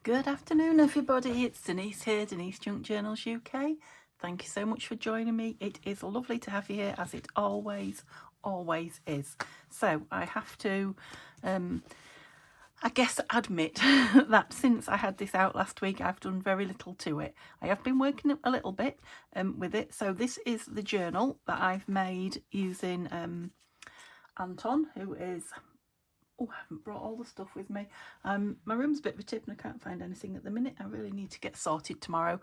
Good afternoon, everybody. It's Denise here, Denise Junk Journals UK. Thank you so much for joining me. It is lovely to have you here, as it always is. So I have to, I guess, admit that since I had this out last week, I've done very little to it. I have been working a little bit with it. So this is the journal that I've made using Anton, who is... Oh, I haven't brought all the stuff with me. My room's a bit of a tip and I can't find anything at the minute. I really need to get sorted tomorrow.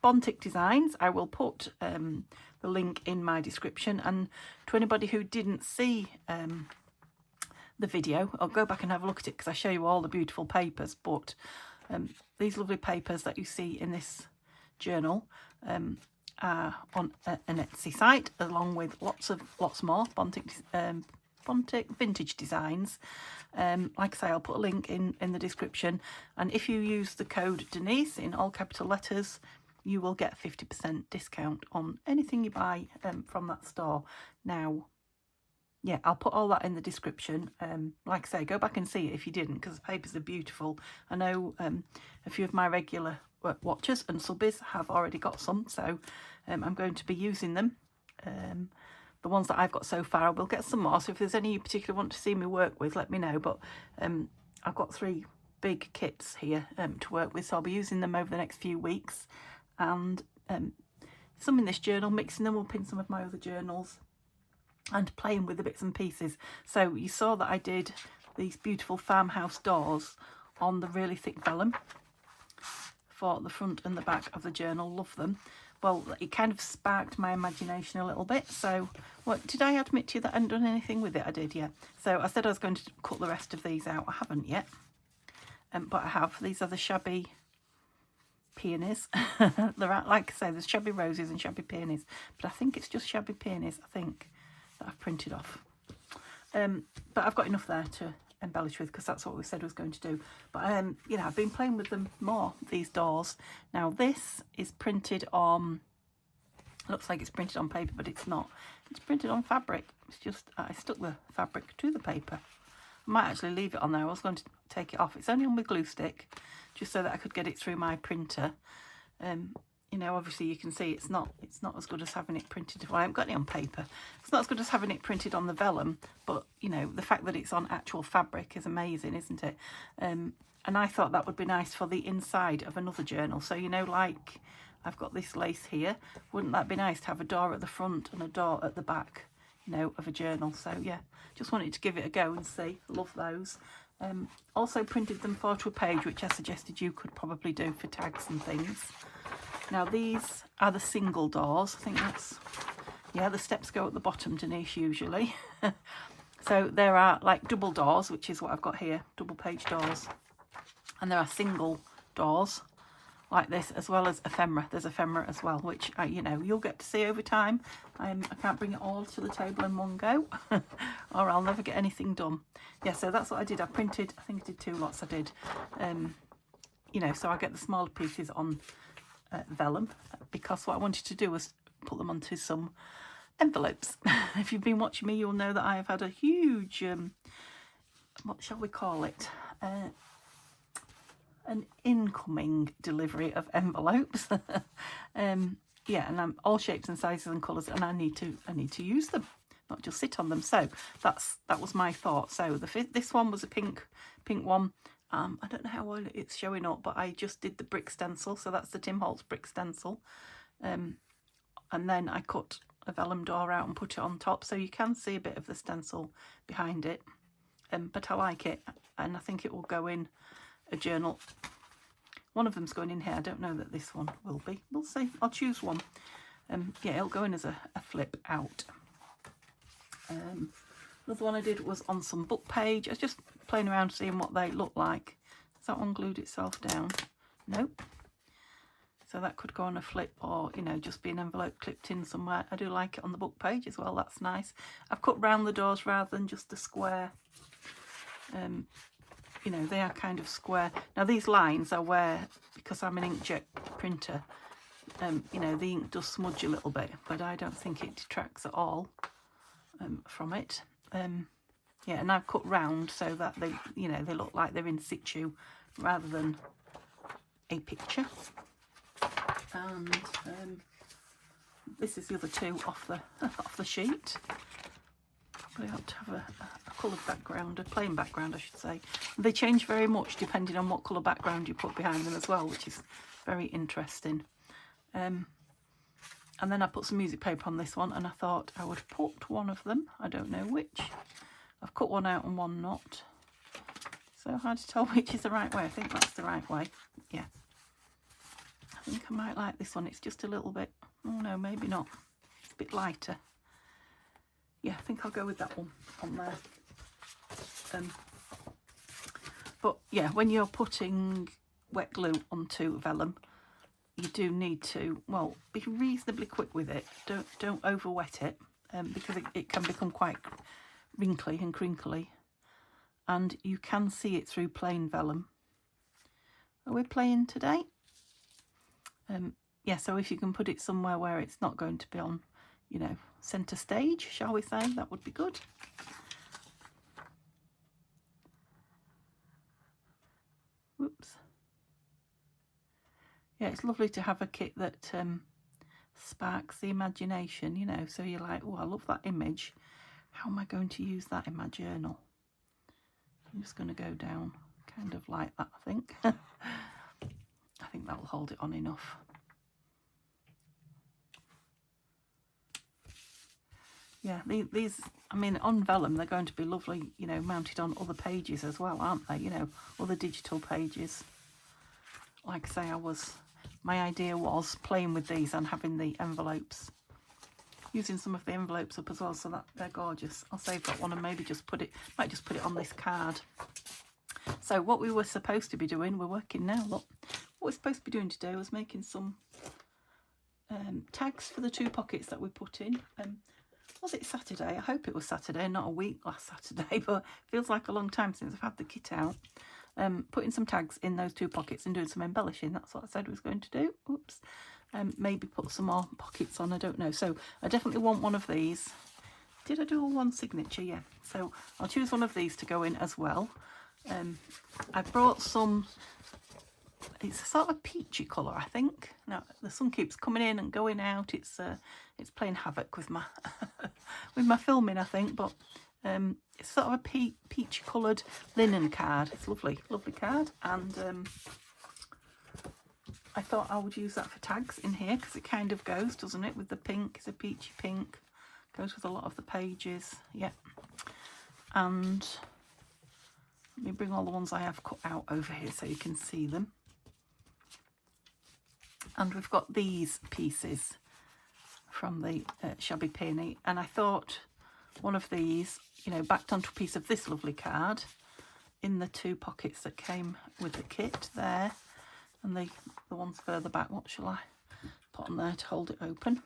Bontic Designs, I will put the link in my description. And to anybody who didn't see the video, I'll go back and have a look at it because I show you all the beautiful papers. But these lovely papers that you see in this journal are on an Etsy site, along with lots more Bontic vintage designs. Like I say, I'll put a link in the description, and if you use the code Denise in all capital letters, you will get 50% discount on anything you buy from that store. Now, yeah, I'll put all that in the description. Like I say, go back and see it if you didn't, because the papers are beautiful. I know a few of my regular watchers and subbies have already got some, so I'm going to be using them. The ones that I've got so far, I will get some more. So if there's any you particularly want to see me work with, let me know. But I've got 3 big kits here to work with, so I'll be using them over the next few weeks. And some in this journal, mixing them up in some of my other journals and playing with the bits and pieces. So you saw that I did these beautiful Farmhouse Doors on the really thick vellum for the front and the back of the journal. Love them. Well, it kind of sparked my imagination a little bit. So, what did I admit to you that I hadn't done anything with it? I did, yeah. So I said I was going to cut the rest of these out. I haven't yet, but I have. These are the Shabby Peonies. They're like I say, there's Shabby Roses and Shabby Peonies, but I think it's just Shabby Peonies. I think that I've printed off. But I've got enough there to embellish with, because that's what we said we was going to do. But you know, I've been playing with them more, these doors. Now this is printed on, looks like it's printed on paper, but it's not. It's printed on fabric. It's just I stuck the fabric to the paper. I might actually leave it on there. I was going to take it off. It's only on with glue stick, just so that I could get it through my printer. You know, obviously you can see it's not as good as having it printed. Well, I haven't got any on paper. It's not as good as having it printed on the vellum, but you know, the fact that it's on actual fabric is amazing, isn't it? And I thought that would be nice for the inside of another journal. So, you know, like I've got this lace here. Wouldn't that be nice to have a door at the front and a door at the back, you know, of a journal? So yeah, just wanted to give it a go and see. Love those. Also printed them to a page, which I suggested you could probably do for tags and things. Now these are the single doors. I think that's, yeah, the steps go at the bottom, Denise, usually. So there are like double doors, which is what I've got here, double page doors. And there are single doors like this, as well as ephemera. There's ephemera as well, which, you know, you'll get to see over time. I can't bring it all to the table in one go, or I'll never get anything done. Yeah, so that's what I did. I printed, I think I did 2 lots I did. You know, so I get the smaller pieces on vellum, because what I wanted to do was put them onto some envelopes. If you've been watching me, you'll know that I have had a huge, what shall we call it? An incoming delivery of envelopes. Yeah, and I'm all shapes and sizes and colours, and I need to use them, not just sit on them. So that was my thought. So this one was a pink one. I don't know how well it's showing up, but I just did the brick stencil, so that's the Tim Holtz brick stencil. And then I cut a vellum door out and put it on top, so you can see a bit of the stencil behind it. But I like it, and I think it will go in a journal. One of them's going in here. I don't know that this one will be. We'll see. I'll choose one. Yeah, it'll go in as a flip out. Another one I did was on some book page. I was just playing around seeing what they look like. Has that one glued itself down? Nope. So that could go on a flip, or, you know, just be an envelope clipped in somewhere. I do like it on the book page as well. That's nice. I've cut round the doors rather than just a square. You know, they are kind of square. Now these lines are where, because I'm an inkjet printer, you know, the ink does smudge a little bit, but I don't think it detracts at all from it. Yeah, and I've cut round so that they, you know, they look like they're in situ rather than a picture, and this is the other two off the off the sheet. Probably ought to have a coloured background, a plain background I should say. They change very much depending on what colour background you put behind them as well, which is very interesting. And then I put some music paper on this one, and I thought I would put one of them, I don't know which. I've cut one out and one not. So hard to tell which is the right way. I think that's the right way. Yeah. I think I might like this one. It's just a little bit, oh no, maybe not. It's a bit lighter. Yeah, I think I'll go with that one on there. But yeah, when you're putting wet glue onto vellum, you do need to, well, be reasonably quick with it. Don't over wet it, because it can become quite wrinkly and crinkly, and you can see it through plain vellum. Are we playing today? Yeah, so if you can put it somewhere where it's not going to be on, you know, centre stage, shall we say, that would be good. Whoops. Yeah, it's lovely to have a kit that sparks the imagination, you know, so you're like, oh, I love that image. How am I going to use that in my journal? I'm just going to go down kind of like that, I think. I think that will hold it on enough. Yeah, these, I mean, on vellum, they're going to be lovely, you know, mounted on other pages as well, aren't they? You know, other digital pages. Like I say, my idea was playing with these and having the envelopes, using some of the envelopes up as well, so that they're gorgeous. I'll save that one and maybe might just put it on this card. So what we were supposed to be doing, we're working now, look. What we're supposed to be doing today was making some tags for the two pockets that we put in. Was it Saturday? I hope it was Saturday, not a week last Saturday, but it feels like a long time since I've had the kit out. Putting some tags in those two pockets and doing some embellishing. That's what I said I was going to do. Oops. Maybe put some more pockets on, I don't know. So I definitely want one of these. Did I do all one signature? Yeah. So I'll choose one of these to go in as well. I brought some, it's a sort of peachy colour, I think. Now the sun keeps coming in and going out. It's playing havoc with my with my filming, I think, but it's sort of a peach coloured linen card. It's lovely, lovely card, and I thought I would use that for tags in here because it kind of goes, doesn't it, with the pink. It's a peachy pink, goes with a lot of the pages. Yeah. And let me bring all the ones I have cut out over here so you can see them. And we've got these pieces from the Shabby Peony, and I thought one of these, you know, backed onto a piece of this lovely card in the two pockets that came with the kit there, and the ones further back, what shall I put on there to hold it open?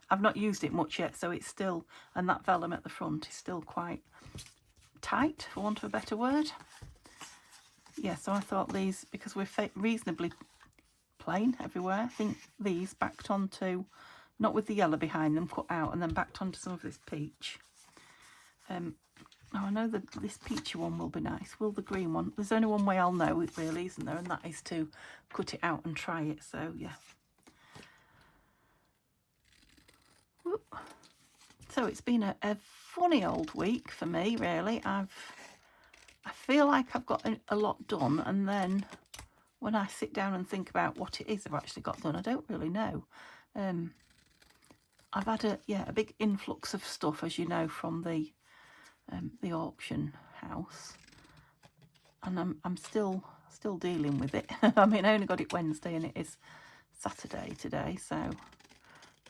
I've not used it much yet, so it's still, and that vellum at the front is still quite tight, for want of a better word. Yeah, so I thought these, because we're reasonably plain everywhere, I think these backed onto, not with the yellow behind them, cut out, and then backed onto some of this peach. Now I know that this peachy one will be nice. Will the green one? There's only one way I'll know it really, isn't there? And that is to cut it out and try it. So yeah. Whoop. So it's been a funny old week for me, really. I feel like I've got a lot done, and then when I sit down and think about what it is I've actually got done, I don't really know. I've had a big influx of stuff, as you know, from the auction house, and I'm still dealing with it. I mean, I only got it Wednesday and it is Saturday today, so,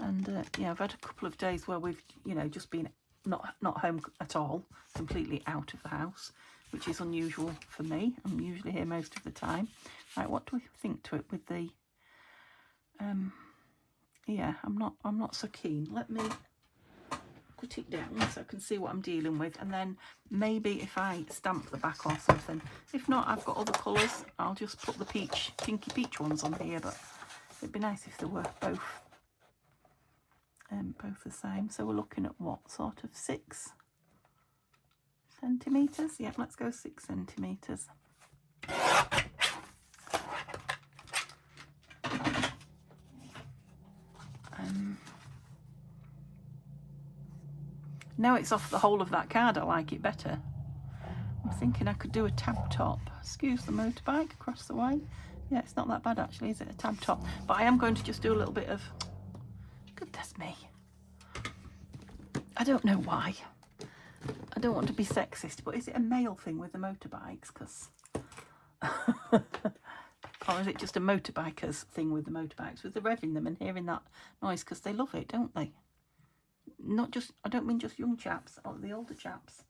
and yeah, I've had a couple of days where we've, you know, just been not home at all, completely out of the house, which is unusual for me. I'm usually here most of the time. Right, what do we think to it with the yeah, I'm not so keen. Let me put it down so I can see what I'm dealing with, and then maybe if I stamp the back or something. If not, I've got other colours. I'll just put the pinky peach ones on here, but it'd be nice if they were both the same. So we're looking at what, sort of 6 centimetres? Yeah, let's go 6 centimetres. Now it's off the whole of that card, I like it better. I'm thinking I could do a tab top. Excuse the motorbike across the way. Yeah, it's not that bad actually, is it? A tab top. But I am going to just do a little bit of... Goodness me. I don't know why. I don't want to be sexist, but is it a male thing with the motorbikes? Because... or is it just a motorbikers thing with the motorbikes, with the revving them and hearing that noise? Because they love it, don't they? Not just... I don't mean just young chaps, or the older chaps.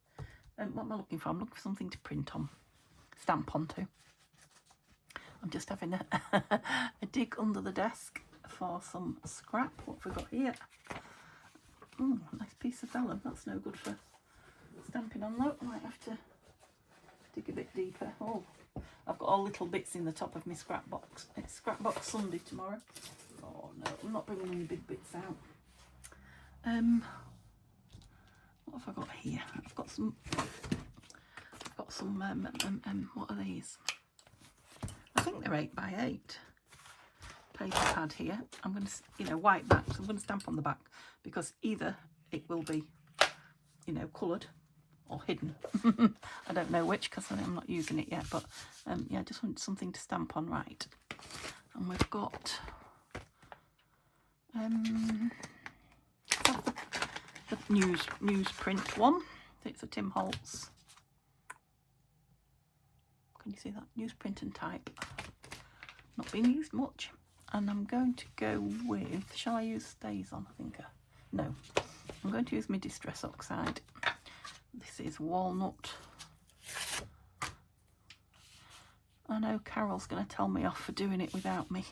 What am I looking for? I'm looking for something to print on. Stamp onto. I'm just having a dig under the desk for some scrap. What have we got here? Oh, nice piece of vellum. That's no good for stamping on though. I might have to dig a bit deeper. Oh, I've got all little bits in the top of my scrap box. It's Scrap Box Sunday tomorrow. Oh no, I'm not bringing any big bits out. What have I got here? I've got some what are these? I think they're 8x8 paper pad here. I'm going to, you know, white back, so I'm going to stamp on the back because either it will be, you know, coloured or hidden. I don't know which because I'm not using it yet, but yeah, I just want something to stamp on, right. And we've got the newsprint one. It's a Tim Holtz. Can you see that? Newsprint and type. Not being used much. And I'm going to go with, shall I use Stays On? I think. No. I'm going to use my Distress Oxide. This is Walnut. I know Carol's going to tell me off for doing it without me.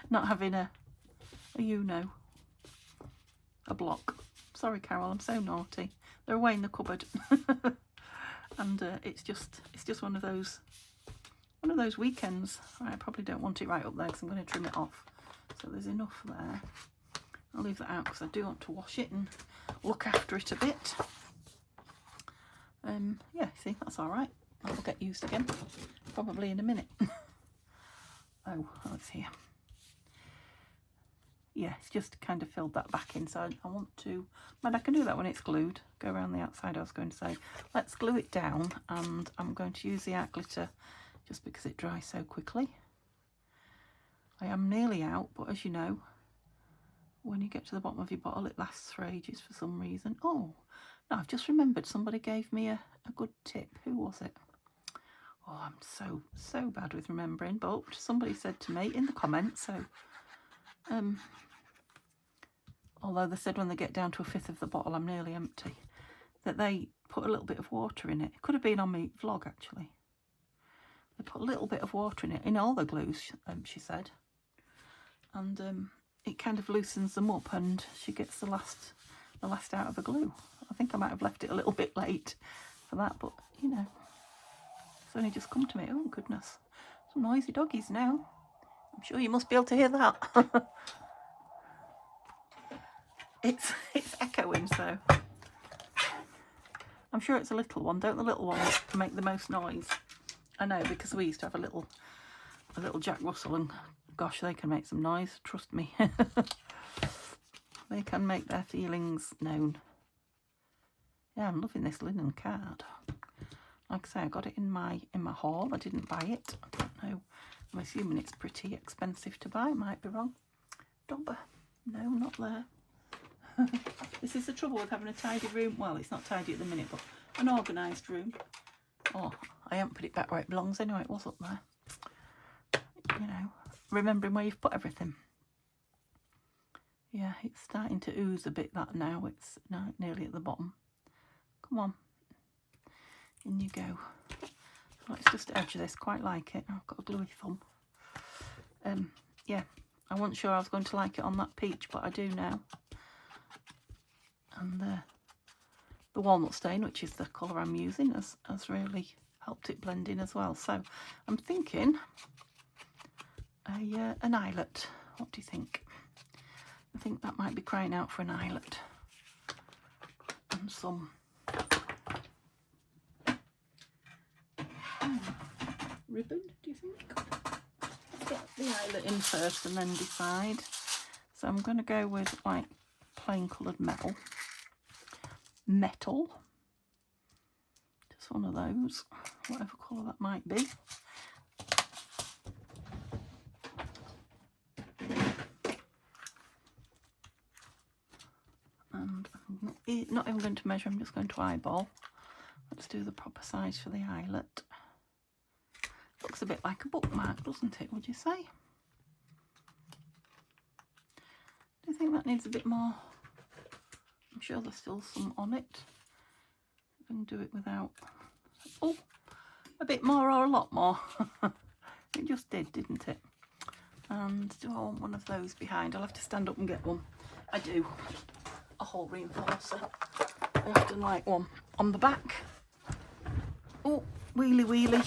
Not having a block. Sorry, Carol, I'm so naughty. They're away in the cupboard. And it's just one of those weekends. I probably don't want it right up there because I'm going to trim it off. So there's enough there. I'll leave that out because I do want to wash it and look after it a bit. Yeah, see, that's all right. That'll get used again, probably in a minute. Oh, it's here. Yeah, it's just kind of filled that back in. So I want to, but I can do that when it's glued. Go around the outside, I was going to say. Let's glue it down, and I'm going to use the art glitter just because it dries so quickly. I am nearly out, but as you know, when you get to the bottom of your bottle, it lasts for ages for some reason. Oh, no, I've just remembered somebody gave me a good tip. Who was it? Oh, I'm so bad with remembering, but somebody said to me in the comments, so... although they said when they get down to a fifth of the bottle, I'm nearly empty, that they put a little bit of water in it. It could have been on my vlog, actually. They put a little bit of water in it, in all the glues, she said. And it kind of loosens them up and she gets the last out of the glue. I think I might have left it a little bit late for that, but, you know, it's only just come to me. Oh, goodness. Some noisy doggies now. I'm sure you must be able to hear that. It's echoing, so I'm sure it's a little one. Don't the little ones make the most noise? I know, because we used to have a little Jack Russell, and gosh, they can make some noise, trust me. They can make their feelings known. Yeah, I'm loving this linen card. Like I say, I got it in my haul. I didn't buy it. I don't know. I'm assuming it's pretty expensive to buy. Might be wrong. Dobber. No, not there. This is the trouble with having a tidy room. Well, it's not tidy at the minute, but an organised room. Oh, I haven't put it back where it belongs anyway. It was up there. You know, remembering where you've put everything. Yeah, it's starting to ooze a bit, that now. It's nearly at the bottom. Come on. In you go. Let's just edge this. Quite like it. I've got a gluey thumb. Yeah, I wasn't sure I was going to like it on that peach, but I do now. And the walnut stain, which is the colour I'm using, has really helped it blend in as well. So I'm thinking an eyelet. What do you think? I think that might be crying out for an eyelet. And some ribbon, do you think? Let's get the eyelet in first and then decide. So I'm going to go with like plain coloured metal. metal. Just one of those, whatever colour that might be. And I'm not even going to measure, I'm just going to eyeball. Let's do the proper size for the eyelet. Looks a bit like a bookmark, doesn't it, would you say? Do you think that needs a bit more? I'm sure there's still some on it. I can do it without. Oh, a bit more or a lot more. It just did, didn't it? And do I want one of those behind? I'll have to stand up and get one. I do. A hole reinforcer. I often like one on the back. Oh, wheelie wheelie.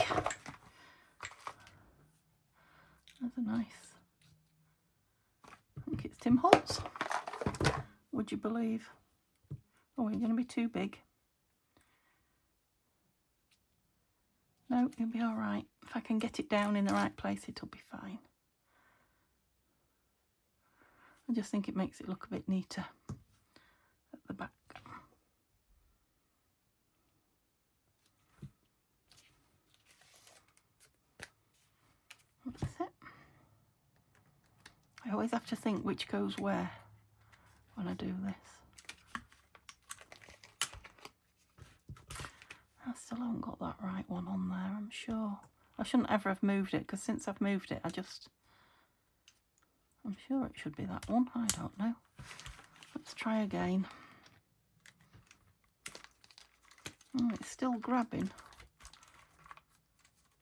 That's a nice. I think it's Tim Holtz. Would you believe? Oh, you're going to be too big. No, you'll be all right. If I can get it down in the right place, it'll be fine. I just think it makes it look a bit neater at the back. That's it. I always have to think which goes where when I do this. I still haven't got that right one on there, I'm sure. I shouldn't ever have moved it, because since I've moved it, I'm sure it should be that one. I don't know. Let's try again. Oh, it's still grabbing.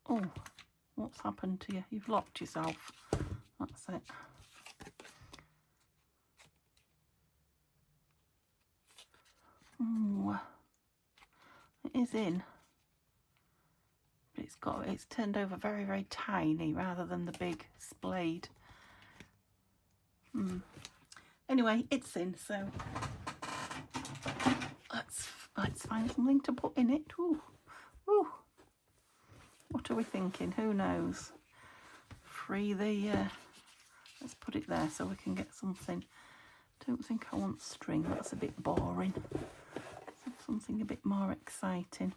Oh, what's happened to you? You've locked yourself. That's it. Oh, it is in. But it's turned over very, very tiny rather than the big splayed. Anyway, it's in, so let's find something to put in it. Ooh. Ooh. What are we thinking? Who knows? Free the let's put it there so we can get something. Don't think I want string, that's a bit boring. Let's have something a bit more exciting.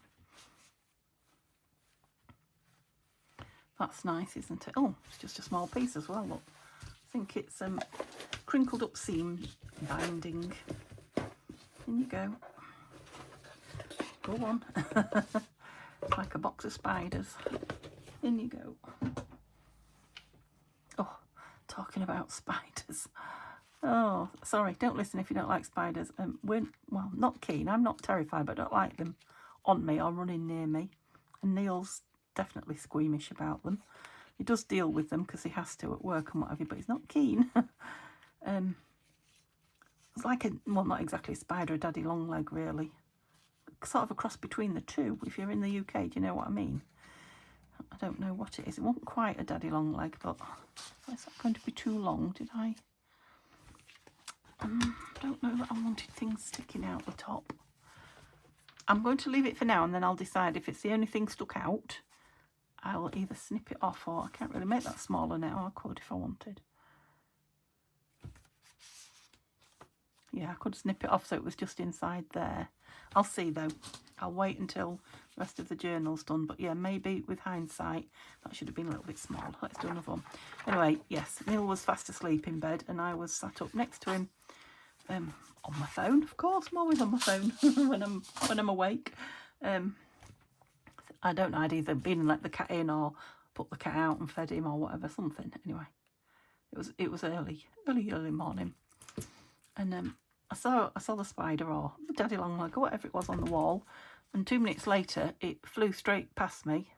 That's nice, isn't it? Oh, it's just a small piece as well, look. I think it's crinkled up seam binding. In you go. Go on. Like a box of spiders. In you go. Oh, talking about spiders. Oh, sorry, don't listen if you don't like spiders. We're, well, not keen. I'm not terrified, but I don't like them on me or running near me. And Neil's definitely squeamish about them. He does deal with them because he has to at work and what have you, but he's not keen. It's like well, not exactly a spider, a daddy long leg, really. Sort of a cross between the two, if you're in the UK, do you know what I mean? I don't know what it is. It wasn't quite a daddy long leg, but is that going to be too long? Did I? Don't know that I wanted things sticking out the top. I'm going to leave it for now, and then I'll decide if it's the only thing stuck out. I'll either snip it off, or I can't really make that smaller now. I could if I wanted. Yeah, I could snip it off so it was just inside there. I'll see though. I'll wait until the rest of the journal's done. But yeah, maybe with hindsight, that should have been a little bit small. Let's do another one. Anyway, yes, Neil was fast asleep in bed and I was sat up next to him on my phone. Of course, I'm always on my phone when I'm awake. I don't know, I'd either been and let the cat in or put the cat out and fed him or whatever, something. Anyway, it was early morning. And I saw the spider or the daddy long leg or whatever it was on the wall, and 2 minutes later it flew straight past me,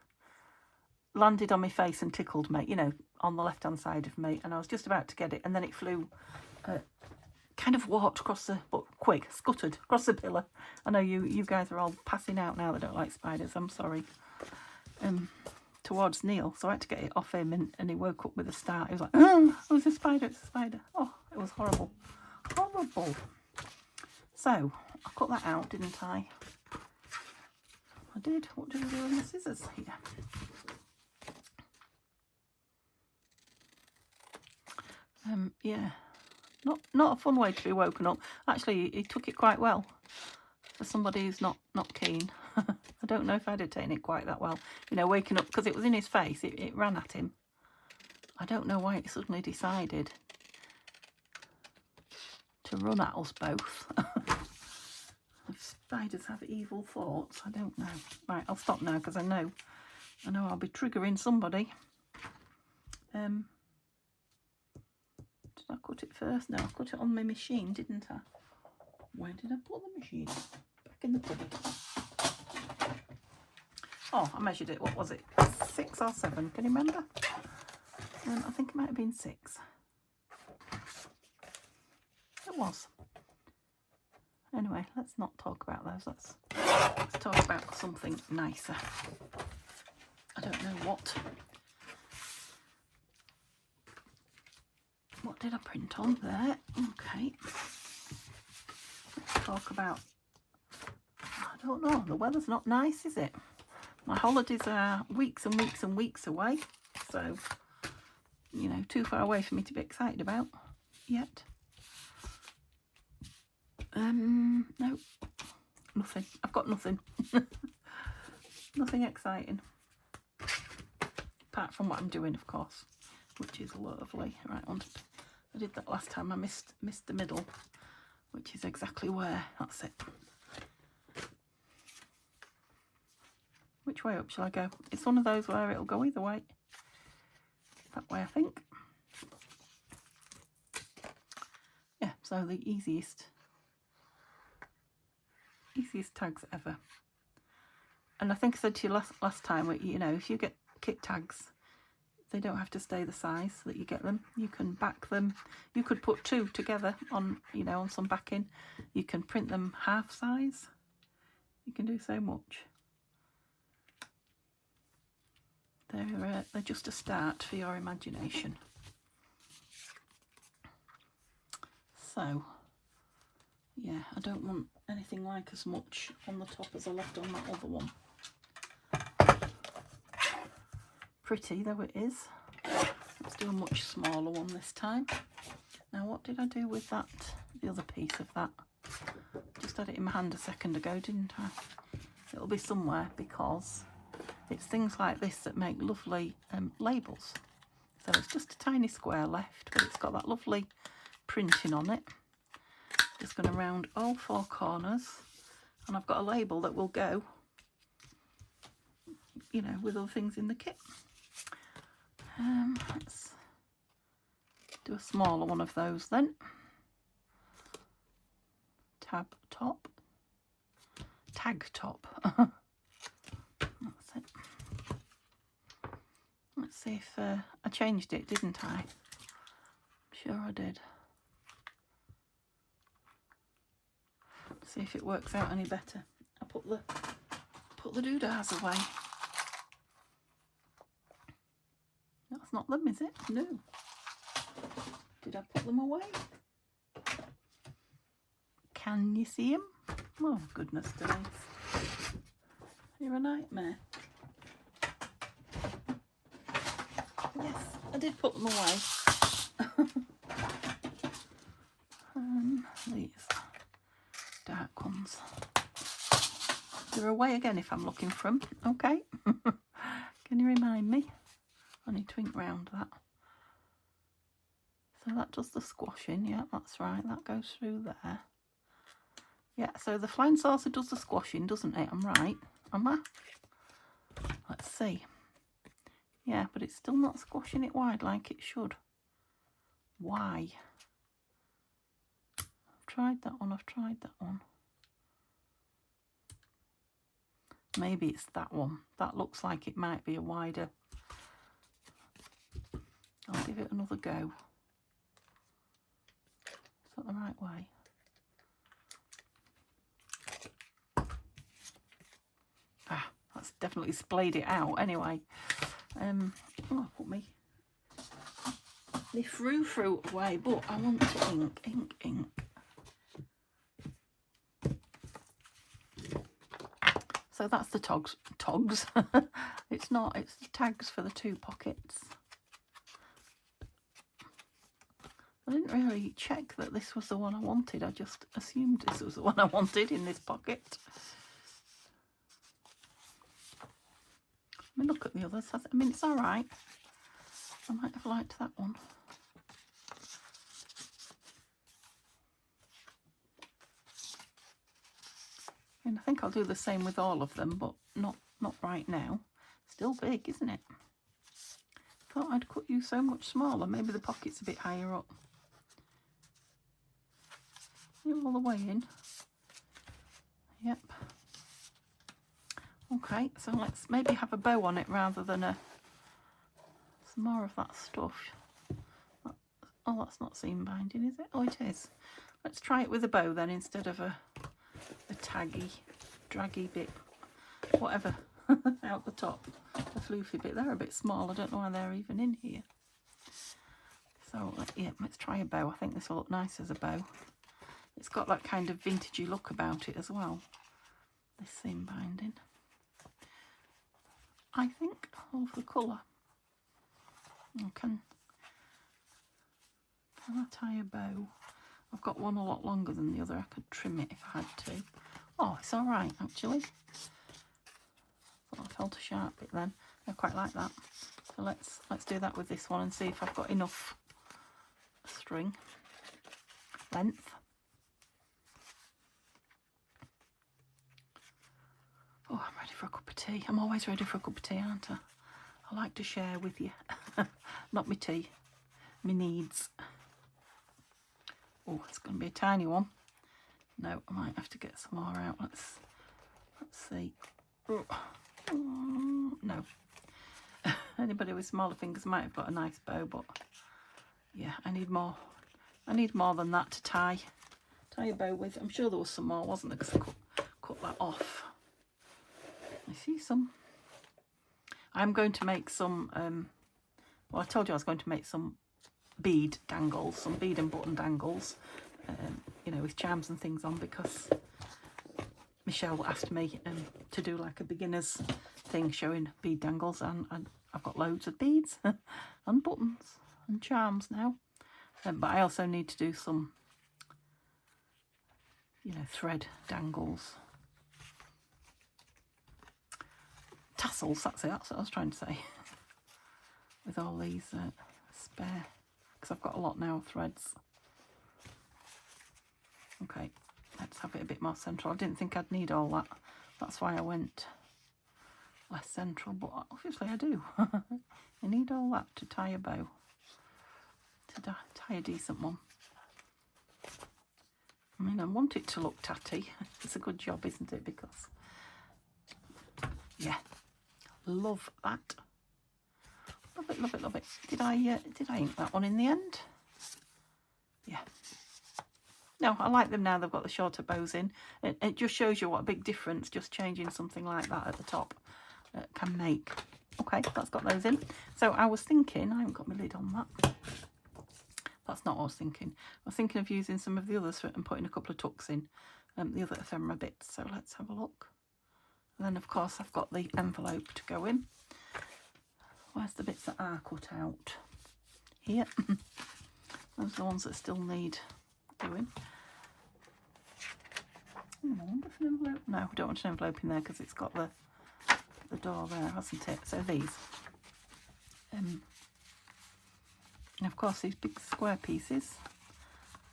landed on my face and tickled me, you know, on the left hand side of me, and I was just about to get it, and then it flew, kind of walked across the, but quick, scuttered across the pillar. I know you guys are all passing out now that don't like spiders, I'm sorry. Towards Neil, so I had to get it off him, and he woke up with a start. He was like, oh, it's a spider, it's a spider. Oh, it was horrible. Horrible. So I cut that out, didn't I? I did. What did I do with the scissors here? Yeah, not a fun way to be woken up. Actually, he took it quite well. for somebody who's not keen. I don't know if I'd have taken it quite that well. You know, waking up, because it was in his face, it ran at him. I don't know why it suddenly decided to run at us both. If spiders have evil thoughts, I don't know. Right, I'll stop now because I know I'll be triggering somebody. Did I cut it first? No, I cut it on my machine, didn't I? Where did I put the machine? Back in the cupboard. Oh, I measured it. What was it? 6 or 7? Can you remember? I think it might have been 6. It was. Anyway, let's not talk about those. Let's talk about something nicer. I don't know what. What did I print on there? Okay. Let's talk about, I don't know, the weather's not nice, is it? My holidays are weeks and weeks and weeks away. So, you know, too far away for me to be excited about yet. No, nothing. I've got nothing. Nothing exciting. Apart from what I'm doing, of course, which is lovely. Right, I did that last time. I missed the middle, which is exactly where. That's it. Which way up shall I go? It's one of those where it'll go either way. That way, I think. Yeah, so the easiest tags ever. And I think I said to you last time, you know, if you get kit tags, they don't have to stay the size that you get them. You can back them. You could put 2 together on, you know, on some backing. You can print them half size. You can do so much. They're just a start for your imagination. So, yeah, I don't want anything like as much on the top as I left on that other one. Pretty though it is. Let's do a much smaller one this time. Now, what did I do with that? The other piece of that. Just had it in my hand a second ago, didn't I? It'll be somewhere because it's things like this that make lovely labels. So it's just a tiny square left, but it's got that lovely printing on it. Just going to round all 4 corners, and I've got a label that will go, you know, with other things in the kit. Let's do a smaller one of those then. Tag top. That's it. Let's see if I changed it, didn't I? Sure I did. See if it works out any better. I put the doodads away. That's not them, is it? No. Did I put them away? Can you see them? Oh, goodness, Denise. You're a nightmare. Yes, I did put them away. These dark ones. They're away again if I'm looking for them. Okay. Can you remind me? I need to ink round that. So that does the squashing. Yeah, that's right. That goes through there. Yeah, so the flying saucer does the squashing, doesn't it? I'm right. Am I? Let's see. Yeah, but it's still not squashing it wide like it should. Why? I've tried that one. Maybe it's that one. That looks like it might be a wider. I'll give it another go. Is that the right way? Ah, that's definitely splayed it out anyway. Oh, I put me frou away, but I want to ink. So that's the togs. It's not, it's the tags for the 2 pockets. I didn't really check that this was the one I wanted. I just assumed this was the one I wanted in this pocket. Let me look at the others. I mean, it's all right. I might have liked that one. And I think I'll do the same with all of them, but not right now. Still big, isn't it? Thought I'd cut you so much smaller. Maybe the pocket's a bit higher up. You're all the way in. Yep. Okay, so let's maybe have a bow on it rather than some more of that stuff. Oh, that's not seam binding, is it? Oh, it is. Let's try it with a bow then instead of a taggy, draggy bit, whatever, out the top. The floofy bit. They're a bit small. I don't know why they're even in here. So, yeah, let's try a bow. I think this will look nice as a bow. It's got that kind of vintagey look about it as well. This seam binding. I think I love the colour. Can I tie a bow? I've got one a lot longer than the other. I could trim it if I had to. Oh, it's all right actually. Thought I felt a sharp bit then. I quite like that. So let's do that with this one and see if I've got enough string length. Oh, I'm ready for a cup of tea. I'm always ready for a cup of tea, aren't I? I like to share with you. Not my tea, my needs. Oh, it's going to be a tiny one. No, I might have to get some more out. Let's see. No. Anybody with smaller fingers might have got a nice bow, but yeah, I need more. I need more than that to tie a bow with. I'm sure there was some more, wasn't there? Because I cut that off. I see some. I'm going to make some, well, I told you I was going to make some bead dangles, some bead and button dangles, you know, with charms and things on, because Michelle asked me to do like a beginner's thing showing bead dangles, and I've got loads of beads and buttons and charms now. But I also need to do some, you know, thread dangles. Tassels, that's it, that's what I was trying to say. With all these spare, because I've got a lot now of threads. Okay, let's have it a bit more central. I didn't think I'd need all that. That's why I went less central, but obviously I do. I need all that to tie a bow, to tie a decent one. I mean, I want it to look tatty. It's a good job, isn't it? Because, yeah, love that. Love it, love it, love it. Did I ink that one in the end? Yeah. No, I like them now. They've got the shorter bows in. It just shows you what a big difference just changing something like that at the top can make. Okay, that's got those in. So I was thinking, I haven't got my lid on that. That's not what I was thinking. I was thinking of using some of the others and putting a couple of tucks in, the other ephemera bits. So let's have a look. And then, of course, I've got the envelope to go in. Where's the bits that are cut out? Here. Those are the ones that still need doing. I wonder if an envelope... No, I don't want an envelope in there because it's got the door there, hasn't it? So these. And of course these big square pieces.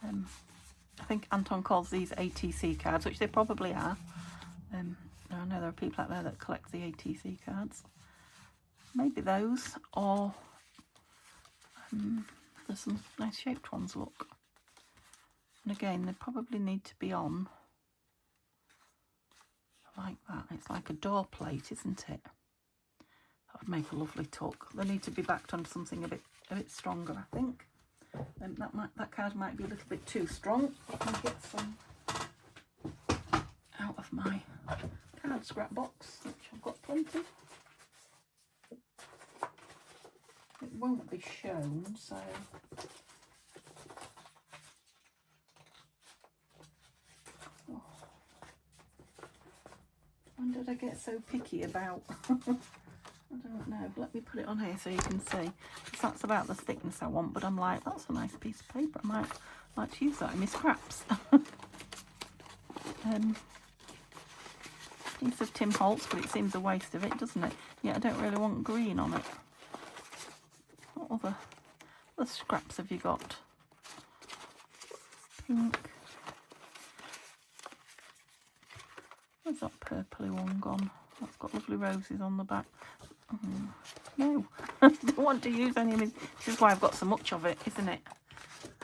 I think Anton calls these ATC cards, which they probably are. I know there are people out there that collect the ATC cards. Maybe those, or there's some nice shaped ones, look. And again, they probably need to be on like that. It's like a door plate, isn't it? That would make a lovely tuck. They need to be backed onto something a bit stronger, I think. That card might be a little bit too strong. Let me get some out of my card scrap box, which I've got plenty. It won't be shown, so when did I get so picky about? I don't know. let me put it on here so you can see. So that's about the thickness I want, but I'm like, that's a nice piece of paper. I might like to use that in my scraps. Piece of Tim Holtz, but it seems a waste of it, doesn't it? Yeah, I don't really want green on it. What other scraps have you got? Pink. Where's that purpley one gone? That's got lovely roses on the back. No, I don't want to use any of it. This is why I've got so much of it, isn't it?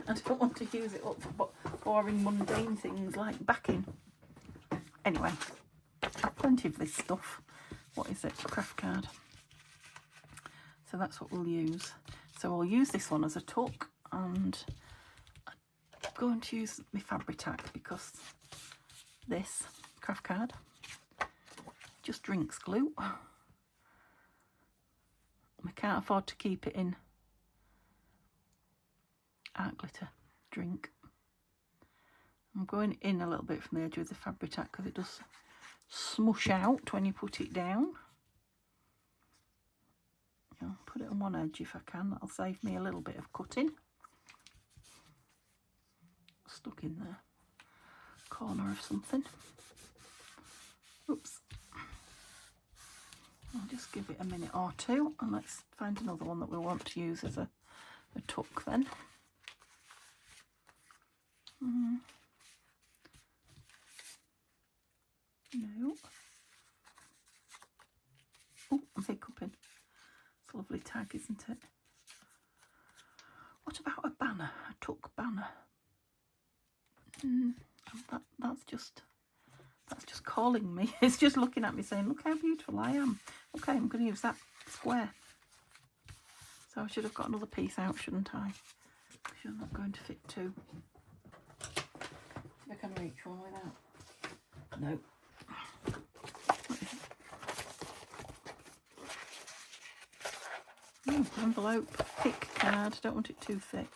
I don't want to use it up for boring, mundane things like backing. Anyway, I've plenty of this stuff. What is it? Craft card. So that's what we'll use. So I'll use this one as a tuck, and I'm going to use my Fabri-Tac because this craft card just drinks glue. We can't afford to keep it in art glitter drink. I'm going in a little bit from the edge with the Fabri-Tac because it does smush out when you put it down. I'll put it on one edge if I can. That'll save me a little bit of cutting. Stuck in the corner of something. Oops. I'll just give it a minute or two, and let's find another one that we want to use as a tuck then. No. Oh, I'm hiccuping. It's a lovely tag, isn't it? What about a banner? A tuck banner? That's just calling me. It's just looking at me saying, look how beautiful I am. Okay, I'm going to use that square. So I should have got another piece out, shouldn't I? Because you're not going to fit two. If I can reach one without. No. Oh, envelope, thick card. Don't want it too thick.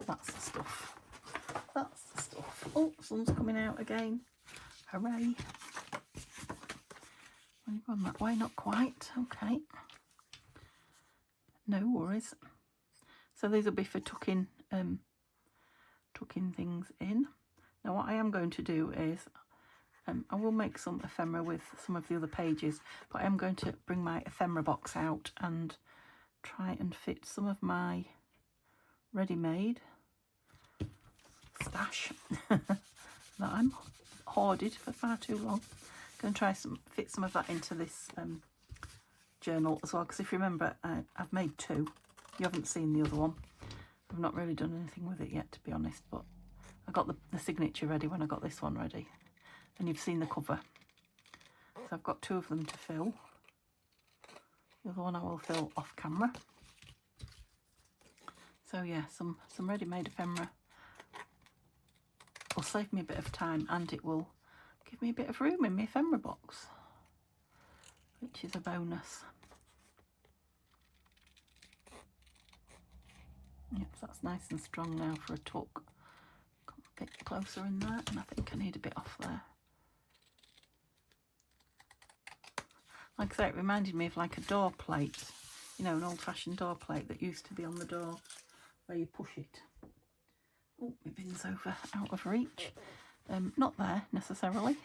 That's the stuff. That's the stuff. Oh, sun's coming out again. Hooray. Are you going that way? Not quite. Okay. No worries. So these will be for tucking things in. Now what I am going to do is I will make some ephemera with some of the other pages, but I am going to bring my ephemera box out and try and fit some of my ready-made stash that I'm hoarded for far too long. Going to try fit some of that into this journal as well, because if you remember, I've made two. You haven't seen the other one. I've not really done anything with it yet, to be honest, but I got the signature ready when I got this one ready, and you've seen the cover. So I've got two of them to fill. The other one I will fill off camera. So yeah, some ready-made ephemera will save me a bit of time, and it will give me a bit of room in my ephemera box, which is a bonus. Yep, so that's nice and strong now for a tuck. Come a bit closer in there, and I think I need a bit off there. Like I say, it reminded me of like a door plate, you know, an old-fashioned door plate that used to be on the door where you push it. Oh, my bin's over out of reach. Not there necessarily.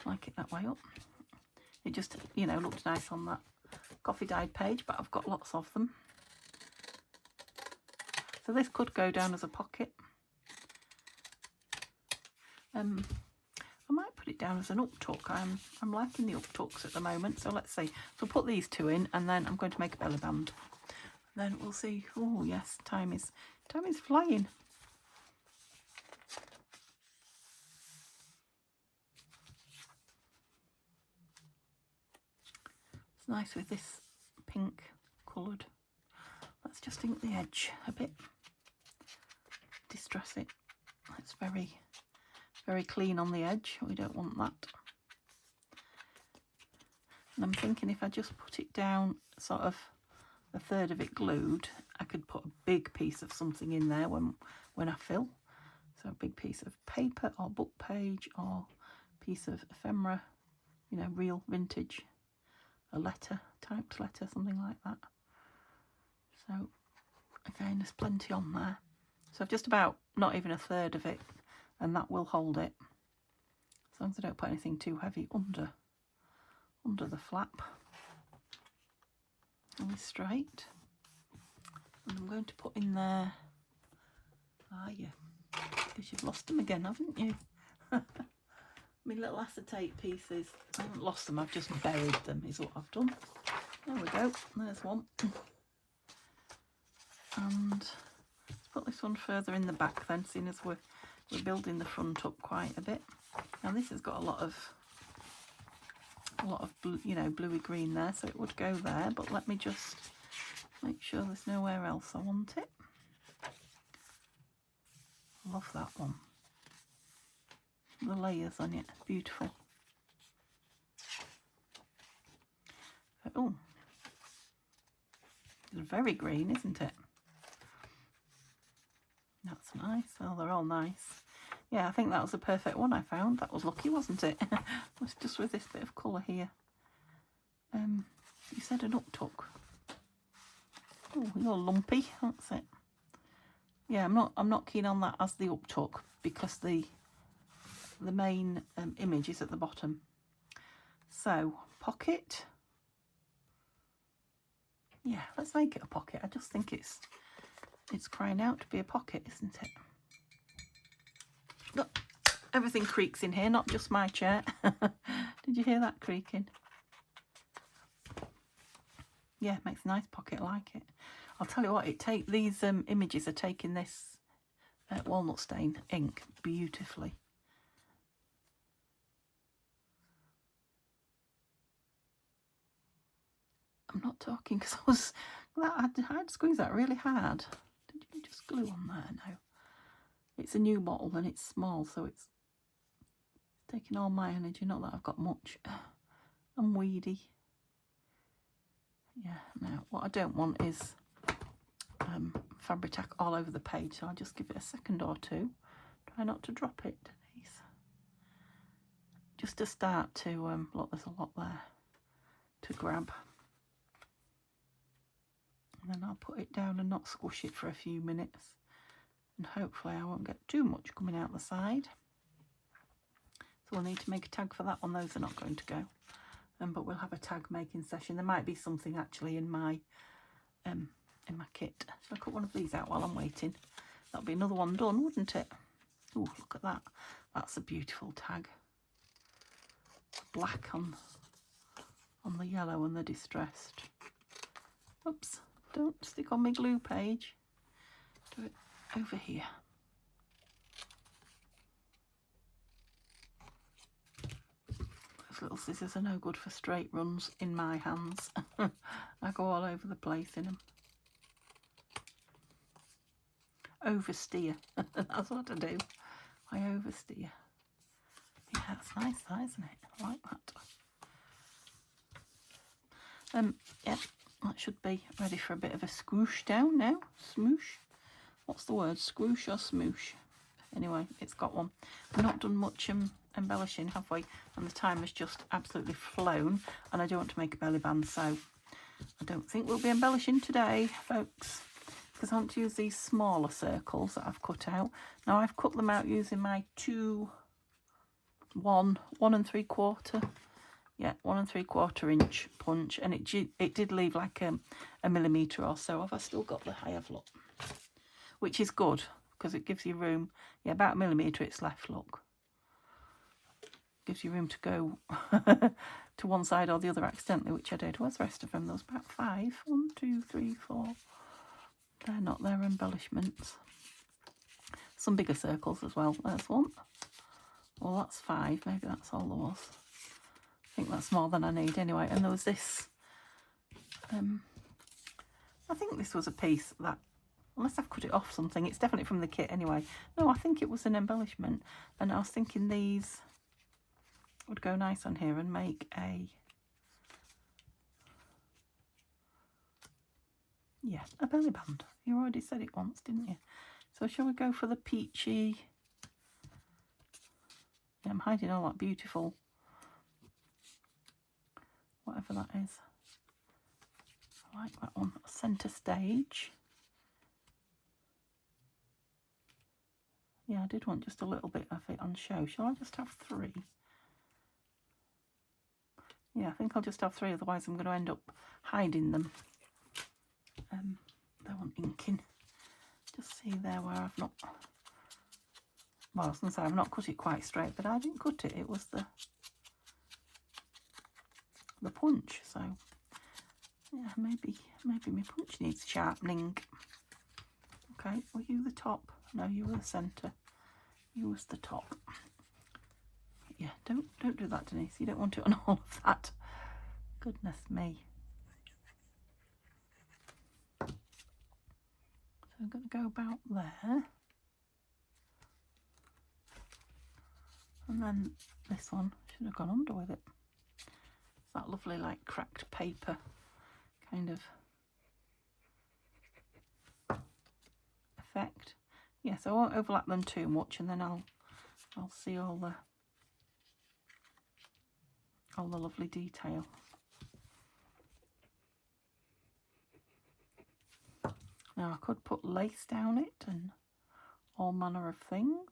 Like it that way up. It just, you know, looked nice on that coffee dyed page, but I've got lots of them. So this could go down as a pocket. I might put it down as an up tuck. I'm liking the up tucks at the moment, so let's see. So I'll put these two in, and then I'm going to make a belly band. Then we'll see. Oh yes, time is flying. It's nice with this pink coloured. Let's just ink the edge a bit. Distress it. It's very, very clean on the edge. We don't want that. And I'm thinking if I just put it down sort of a third of it glued, I could put a big piece of something in there when I fill. So a big piece of paper or book page or piece of ephemera, you know, real vintage a letter, typed letter, something like that. So again, there's plenty on there. So I've just about not even a third of it, and that will hold it. As long as I don't put anything too heavy under the flap. And straight. And I'm going to put in there, because you've lost them again, haven't you? My little acetate pieces. I haven't lost them, I've just buried them, is what I've done. There we go, there's one. And let's put this one further in the back then, seeing as we're building the front up quite a bit. Now this has got a lot of blue, you know, bluey green there, so it would go there, but let me just make sure there's nowhere else I want it. Love that one. The layers on it, beautiful. Oh, it's very green, isn't it? That's nice. Oh, they're all nice. Yeah, I think that was the perfect one I found. That was lucky, wasn't it? It's just with this bit of colour here. You said an uptuck. Oh, you're lumpy. That's it. Yeah, I'm not keen on that as the uptuck because the main image is at the bottom. So pocket. Yeah, let's make it a pocket. I just think it's crying out to be a pocket, isn't it? Look, everything creaks in here, not just my chair. Did you hear that creaking? Yeah, it makes a nice pocket, I like it. I'll tell you what, these images are taking this walnut stain ink beautifully. I'm not talking because I had to squeeze that really hard. Did you just glue on there? No. It's a new bottle and it's small, so it's taking all my energy. Not that I've got much. I'm weedy. Yeah, now what I don't want is Fabri-Tac all over the page, so I'll just give it a second or two. Try not to drop it, Denise. Just to start to, look, there's a lot there to grab. And then I'll put it down and not squish it for a few minutes. And hopefully I won't get too much coming out the side. So we'll need to make a tag for that one. Those are not going to go. But we'll have a tag making session. There might be something actually in my kit. So I'll cut one of these out while I'm waiting. That'll be another one done, wouldn't it? Oh, look at that. That's a beautiful tag. Black on the yellow and the distressed. Oops, don't stick on my glue page. Do it over here. Those little scissors are no good for straight runs in my hands. I go all over the place in them. Oversteer. That's what I do. I oversteer. Yeah, that's nice, that, isn't it? I like that. Yeah, that should be ready for a bit of a squoosh down now. Smoosh. What's the word? Squoosh or smoosh? Anyway, it's got one. We've not done much embellishing, have we? And the time has just absolutely flown. And I do want to make a belly band, so I don't think we'll be embellishing today, folks. Because I want to use these smaller circles that I've cut out. Now I've cut them out using my 1 3/4. Yeah, 1 3/4 inch punch, and it did leave like a millimetre or so. Have I still got the I have, look, which is good because it gives you room. Yeah, about a millimetre it's left. Look, gives you room to go to one side or the other accidentally, which I did. Where's the rest of them? There's about 5. 1 2 3 4. They're not their embellishments. Some bigger circles as well. There's one. Well, that's 5. Maybe that's all there was. I think that's more than I need anyway. And there was this. I think this was a piece that, unless I've cut it off something, it's definitely from the kit anyway. No, I think it was an embellishment. And I was thinking these would go nice on here and make a, yeah, a belly band. You already said it once, didn't you? So shall we go for the peachy? Yeah, I'm hiding all that beautiful whatever that is. I like that one. Centre stage. Yeah, I did want just a little bit of it on show. Shall I just have 3? Yeah, I think I'll just have 3, otherwise I'm going to end up hiding them. They want inking. Just see there where I've not... Well, I was going to say I've not cut it quite straight, but I didn't cut it. It was the punch, so... Yeah, maybe my punch needs sharpening. Okay, were you the top? No, you were the centre. You was the top. Yeah, don't do that, Denise. You don't want it on all of that. Goodness me. So I'm going to go about there. And then this one should have gone under with it. It's that lovely, like, cracked paper kind of effect. Yeah, so I won't overlap them too much, and then I'll see all the lovely detail. Now I could put lace down it and all manner of things.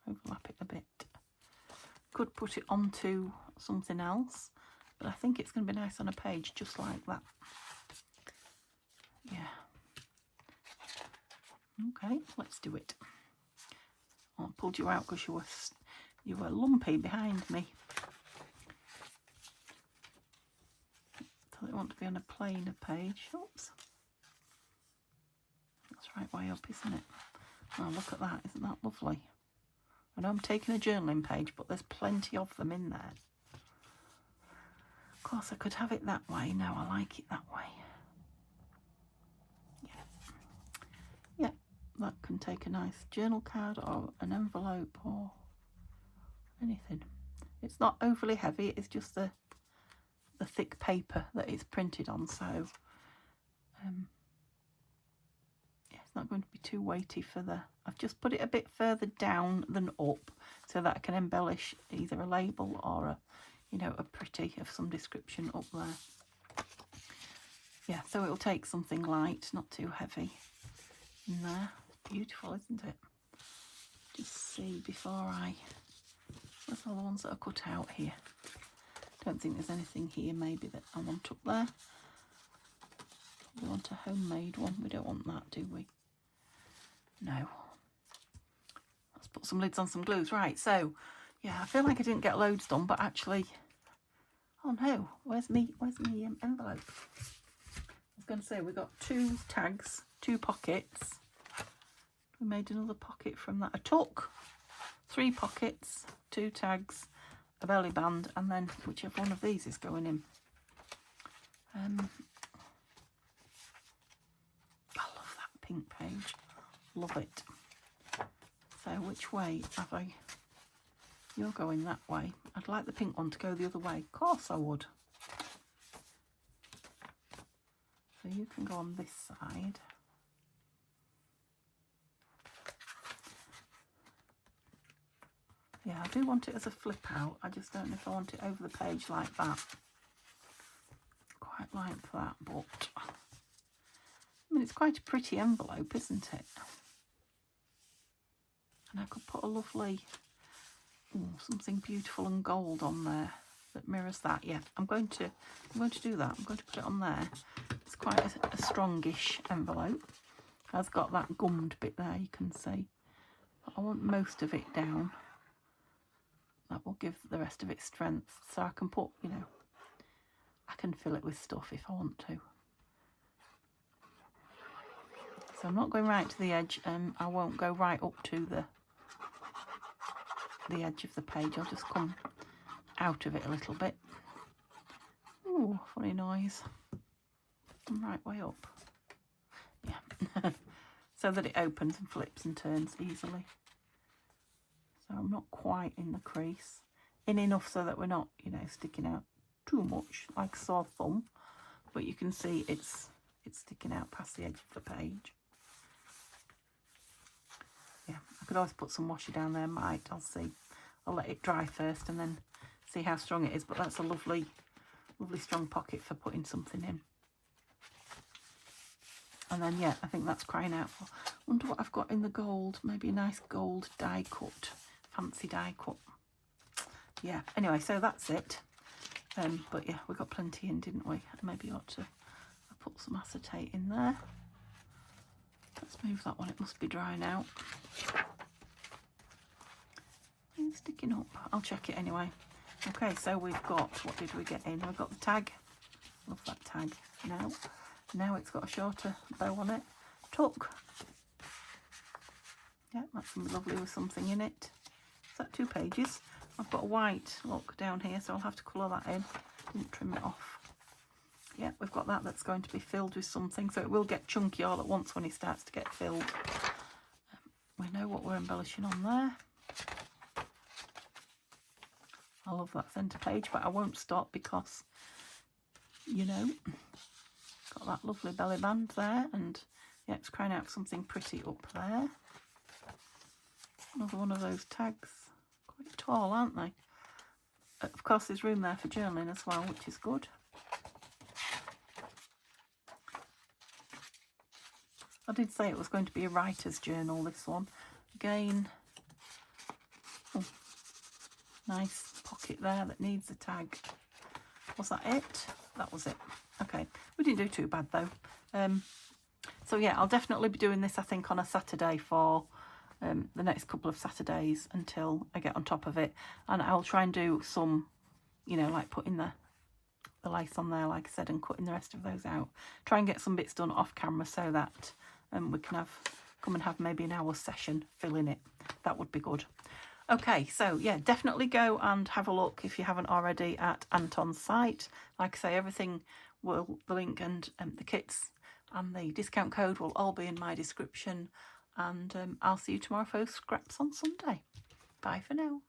Overlap it a bit. Could put it onto something else, but I think it's going to be nice on a page just like that. Yeah. Okay, let's do it. Oh, I pulled you out because you were lumpy behind me. So they want to be on a plainer page. Oops. That's right way up, isn't it? Oh, look at that. Isn't that lovely? I know I'm taking a journaling page, but there's plenty of them in there. Of course, I could have it that way. No, I like it that way. Yeah, that can take a nice journal card or an envelope or anything. It's not overly heavy. It's just the thick paper that it's printed on. So, yeah, it's not going to be too weighty for the... I've just put it a bit further down than up so that I can embellish either a label or a, you know, a pretty of some description up there. Yeah, so it'll take something light, not too heavy in there. Beautiful, isn't it? Just see before I... Where's all the ones that are cut out here? Don't think there's anything here maybe that I want up there. We want a homemade one. We don't want that, do we? No. Let's put some lids on some glues. Right, so, yeah, I feel like I didn't get loads done, but actually... Oh no, where's me envelope? I was going to say, we got 2 tags, 2 pockets. We made another pocket from that. I took 3 pockets, 2 tags, a belly band, and then whichever one of these is going in. I love that pink page. Love it. So which way have I... You're going that way. I'd like the pink one to go the other way. Of course I would. So you can go on this side. Yeah, I do want it as a flip out. I just don't know if I want it over the page like that. Quite like that, but... I mean, it's quite a pretty envelope, isn't it? And I could put a lovely... something beautiful and gold on there that mirrors that. Yeah, I'm going to do that. I'm going to put it on there. It's quite a strongish envelope. It has got that gummed bit there, you can see. But I want most of it down. That will give the rest of it strength. So I can put, you know, I can fill it with stuff if I want to. So I'm not going right to the edge. I won't go right up to the edge of the page. I'll just come out of it a little bit. Ooh, funny noise. I'm right way up. Yeah. So that it opens and flips and turns easily. So I'm not quite in the crease. In enough so that we're not, you know, sticking out too much like a sore thumb. But you can see it's sticking out past the edge of the page. Yeah, I could always put some washi down there, I'll see. I'll let it dry first and then see how strong it is. But that's a lovely lovely strong pocket for putting something in. And then, yeah, I think that's crying out for. I wonder what I've got in the gold. Maybe a nice gold die cut. Fancy die cut. Yeah, anyway, so that's it. But yeah, we got plenty in, didn't we? Maybe ought to put some acetate in there. Let's move that one. It must be dry now. It's sticking up. I'll check it anyway. Okay, so we've got, what did we get in? We've got the tag. Love that tag. Now it's got a shorter bow on it. Tuck. Yeah, that's gonna be lovely with something in it. Is that 2 pages? I've got a white look down here, so I'll have to colour that in. Didn't trim it off. Yeah, we've got that that's going to be filled with something, so it will get chunky all at once when it starts to get filled. We know what we're embellishing on there. I love that centre page, but I won't stop because, you know, got that lovely belly band there, and yeah, it's crying out for something pretty up there. Another one of those tags. Quite tall, aren't they? Of course, there's room there for journaling as well, which is good. I did say it was going to be a writer's journal, this one. Again, oh, nice pocket there that needs a tag. Was that it? That was it. Okay, we didn't do too bad though. So yeah, I'll definitely be doing this, I think, on a Saturday for the next couple of Saturdays until I get on top of it. And I'll try and do some, you know, like putting the lace on there, like I said, and cutting the rest of those out. Try and get some bits done off camera so that we can come and have maybe an hour session filling it. That would be good. Okay, so yeah, definitely go and have a look if you haven't already at Anton's site. Like I say, everything the link and the kits and the discount code will all be in my description. And I'll see you tomorrow for scraps on Sunday. Bye for now.